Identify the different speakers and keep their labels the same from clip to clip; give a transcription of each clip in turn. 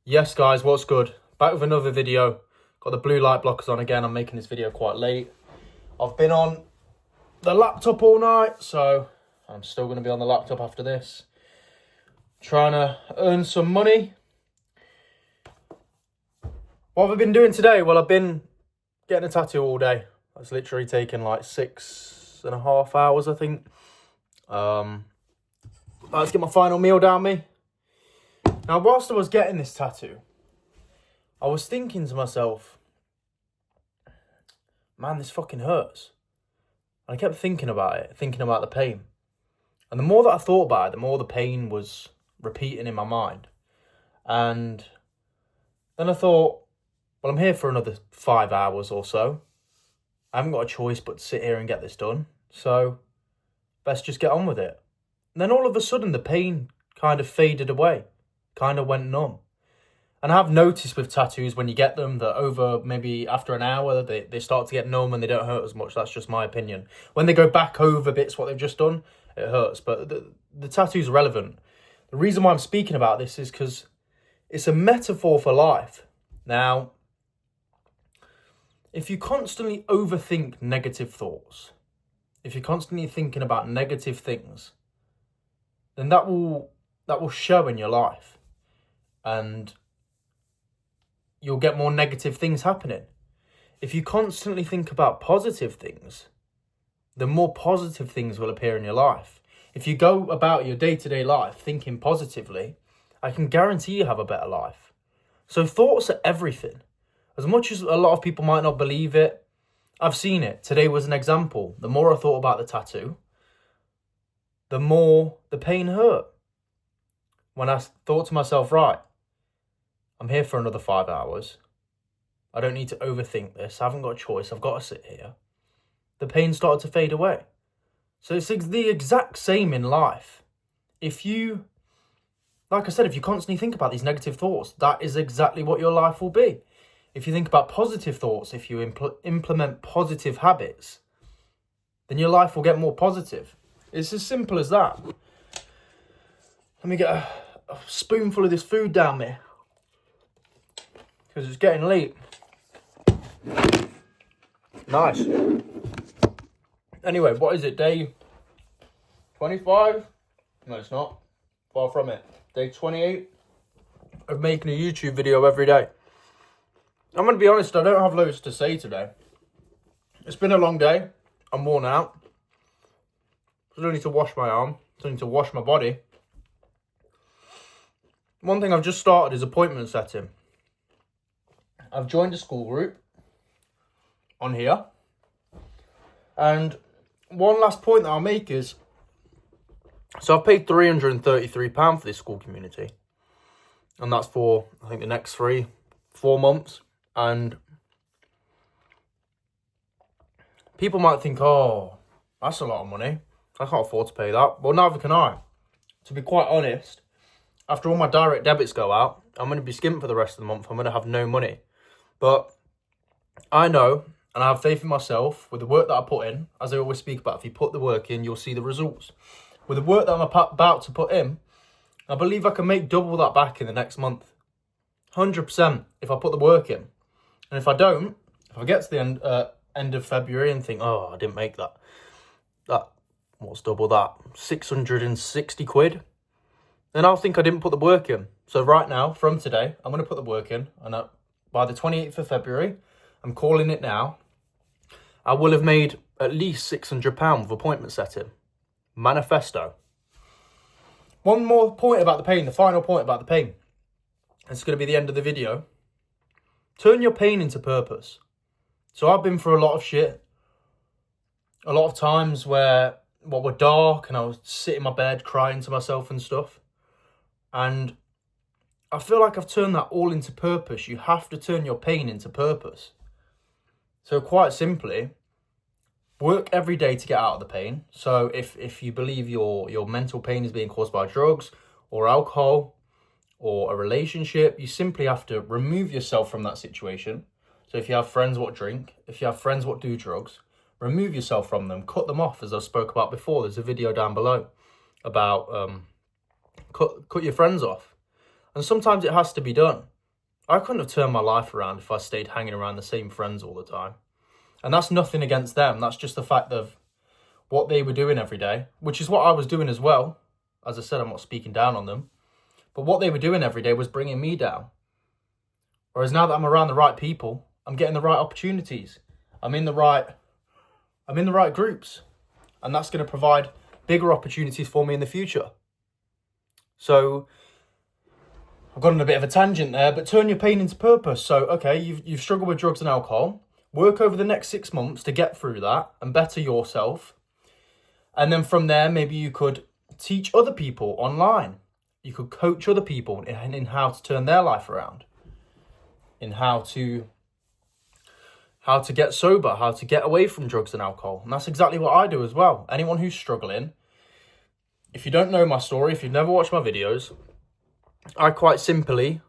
Speaker 1: Yes guys, what's good? Back with another video. Got the blue light blockers on again. I'm making this video quite late. I've been on the laptop all night, so I'm still going to be on the laptop after this. Trying to earn some money. What have I been doing today? Well, I've been getting a tattoo all day. It's literally taken like 6.5 hours, I think. Let's get my final meal down me. Now, whilst I was getting this tattoo, I was thinking to myself, man, this fucking hurts. And I kept thinking about it, thinking about the pain. And the more that I thought about it, the more the pain was repeating in my mind. And then I thought, well, I'm here for another 5 hours or so. I haven't got a choice but to sit here and get this done. So, best just get on with it. And then all of a sudden, the pain kind of faded away. Kind of went numb. And I've noticed with tattoos when you get them that over maybe after an hour they start to get numb and they don't hurt as much. That's just my opinion. When they go back over bits what they've just done, it hurts. But the tattoo's relevant. The reason why I'm speaking about this is because it's a metaphor for life. Now, if you constantly overthink negative thoughts, if you're constantly thinking about negative things, then that will show in your life. And you'll get more negative things happening. If you constantly think about positive things, then more positive things will appear in your life. If you go about your day-to-day life thinking positively, I can guarantee you have a better life. So thoughts are everything. As much as a lot of people might not believe it, I've seen it. Today was an example. The more I thought about the tattoo, the more the pain hurt. When I thought to myself, right, I'm here for another 5 hours. I don't need to overthink this. I haven't got a choice. I've got to sit here. The pain started to fade away. So it's the exact same in life. If you, like I said, if you constantly think about these negative thoughts, that is exactly what your life will be. If you think about positive thoughts, if you implement positive habits, then your life will get more positive. It's as simple as that. Let me get a spoonful of this food down there, because it's getting late. Nice. Anyway, what is it? Day 25? No, it's not. Far from it. Day 28 of making a YouTube video every day. I'm going to be honest, I don't have loads to say today. It's been a long day. I'm worn out. I don't need to wash my arm. I don't need to wash my body. One thing I've just started is appointment setting. I've joined a school group on here. And one last point that I'll make is, so I've paid £333 for this school community. And that's for, I think, the next 3-4 months. And people might think, oh, that's a lot of money. I can't afford to pay that. Well, neither can I. To be quite honest, after all my direct debits go out, I'm going to be skint for the rest of the month. I'm going to have no money. But I know, and I have faith in myself, with the work that I put in, as I always speak about, if you put the work in, you'll see the results. With the work that I'm about to put in, I believe I can make double that back in the next month. 100% if I put the work in. And if I don't, if I get to the end of February and think, oh, I didn't make that, what's double that? 660 quid. Then I'll think I didn't put the work in. So right now, from today, I'm going to put the work in. And by the 28th of February, I'm calling it now, I will have made at least £600 with appointment setting. Manifesto. One more point about the pain, the final point about the pain. It's going to be the end of the video. Turn your pain into purpose. So I've been through a lot of shit. A lot of times where were dark and I was sitting in my bed crying to myself and stuff. And I feel like I've turned that all into purpose. You have to turn your pain into purpose. So quite simply, work every day to get out of the pain. So if you believe your mental pain is being caused by drugs or alcohol or a relationship, you simply have to remove yourself from that situation. So if you have friends what drink, if you have friends what do drugs, remove yourself from them, cut them off, as I spoke about before. There's a video down below about cut your friends off. And sometimes it has to be done. I couldn't have turned my life around if I stayed hanging around the same friends all the time. And that's nothing against them. That's just the fact of what they were doing every day, which is what I was doing as well. As I said, I'm not speaking down on them. But what they were doing every day was bringing me down. Whereas now that I'm around the right people, I'm getting the right opportunities. I'm in the right groups. And that's going to provide bigger opportunities for me in the future. So I've gone on a bit of a tangent there, but turn your pain into purpose. So, okay, you've struggled with drugs and alcohol. Work over the next 6 months to get through that and better yourself. And then from there, maybe you could teach other people online. You could coach other people in how to turn their life around. In how to get sober, how to get away from drugs and alcohol. And that's exactly what I do as well. Anyone who's struggling, if you don't know my story, if you've never watched my videos, I quite simply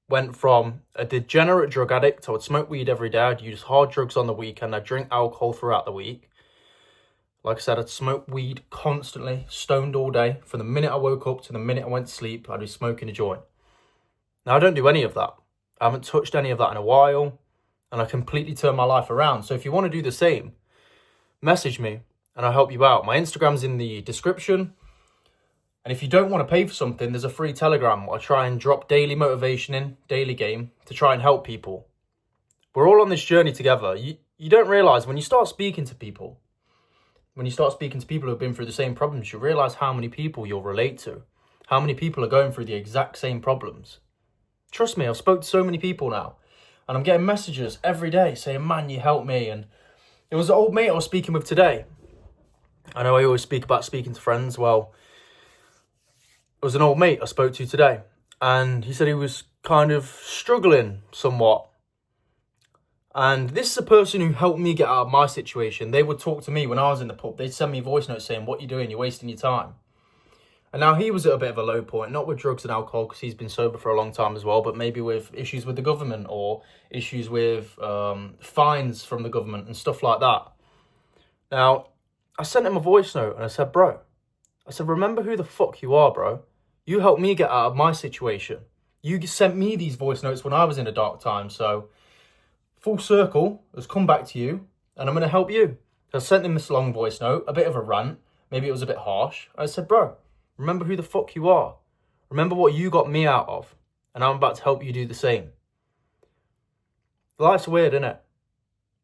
Speaker 1: went from a degenerate drug addict. I would smoke weed every day. I'd use hard drugs on the weekend. I'd drink alcohol throughout the week. Like I said, I'd smoke weed constantly, stoned all day. From the minute I woke up to the minute I went to sleep, I'd be smoking a joint. Now, I don't do any of that. I haven't touched any of that in a while. And I completely turned my life around. So if you want to do the same, message me and I'll help you out. My Instagram's in the description. And if you don't want to pay for something, there's a free Telegram where I try and drop daily motivation in, daily game, to try and help people. We're all on this journey together. You don't realise when you start speaking to people, who have been through the same problems, you realise how many people you'll relate to. How many people are going through the exact same problems. Trust me, I've spoke to so many people now. And I'm getting messages every day saying, man, you helped me. And it was an old mate I was speaking with today. I know I always speak about speaking to friends. Well, it was an old mate I spoke to today. And he said he was kind of struggling somewhat. And this is a person who helped me get out of my situation. They would talk to me when I was in the pub. They'd send me voice notes saying, what are you doing? You're wasting your time. And now he was at a bit of a low point, not with drugs and alcohol, because he's been sober for a long time as well, but maybe with issues with the government or issues with fines from the government and stuff like that. Now, I sent him a voice note and I said, remember who the fuck you are, bro. You helped me get out of my situation. You sent me these voice notes when I was in a dark time. So full circle has come back to you and I'm going to help you. I sent him this long voice note, a bit of a rant. Maybe it was a bit harsh. I said, bro, remember who the fuck you are. Remember what you got me out of. And I'm about to help you do the same. Life's weird, isn't it?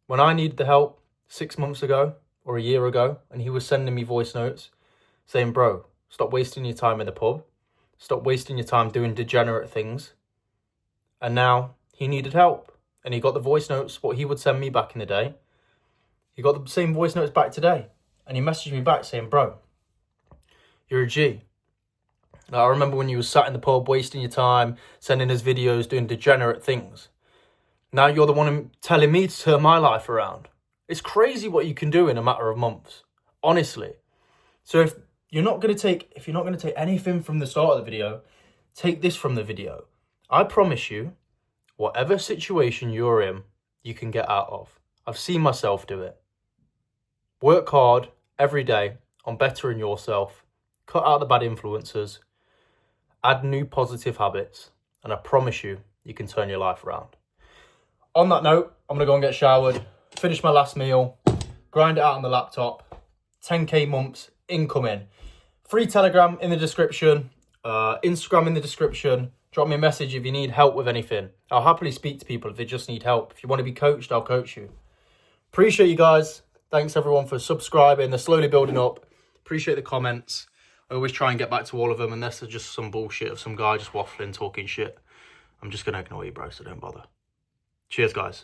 Speaker 1: When I needed the help 6 months ago or a year ago, and he was sending me voice notes saying, bro, stop wasting your time in the pub. Stop wasting your time doing degenerate things. And now he needed help. And he got the voice notes, what he would send me back in the day. He got the same voice notes back today. And he messaged me back saying, bro, you're a G. Now, I remember when you were sat in the pub wasting your time, sending us videos, doing degenerate things. Now you're the one telling me to turn my life around. It's crazy what you can do in a matter of months. Honestly. So if you're not going to take anything from the start of the video, take this from the video. I promise you, whatever situation you're in, you can get out of. I've seen myself do it. Work hard every day on bettering yourself. Cut out the bad influences. Add new positive habits. And I promise you, you can turn your life around. On that note, I'm going to go and get showered, finish my last meal, grind it out on the laptop. 10k months incoming. Free Telegram in the description. Instagram in the description. Drop me a message if you need help with anything. I'll happily speak to people if they just need help. If you want to be coached, I'll coach you. Appreciate you guys. Thanks everyone for subscribing. They're slowly building up. Appreciate the comments. I always try and get back to all of them unless they're just some bullshit of some guy just waffling, talking shit. I'm just going to ignore you, bro, so don't bother. Cheers, guys.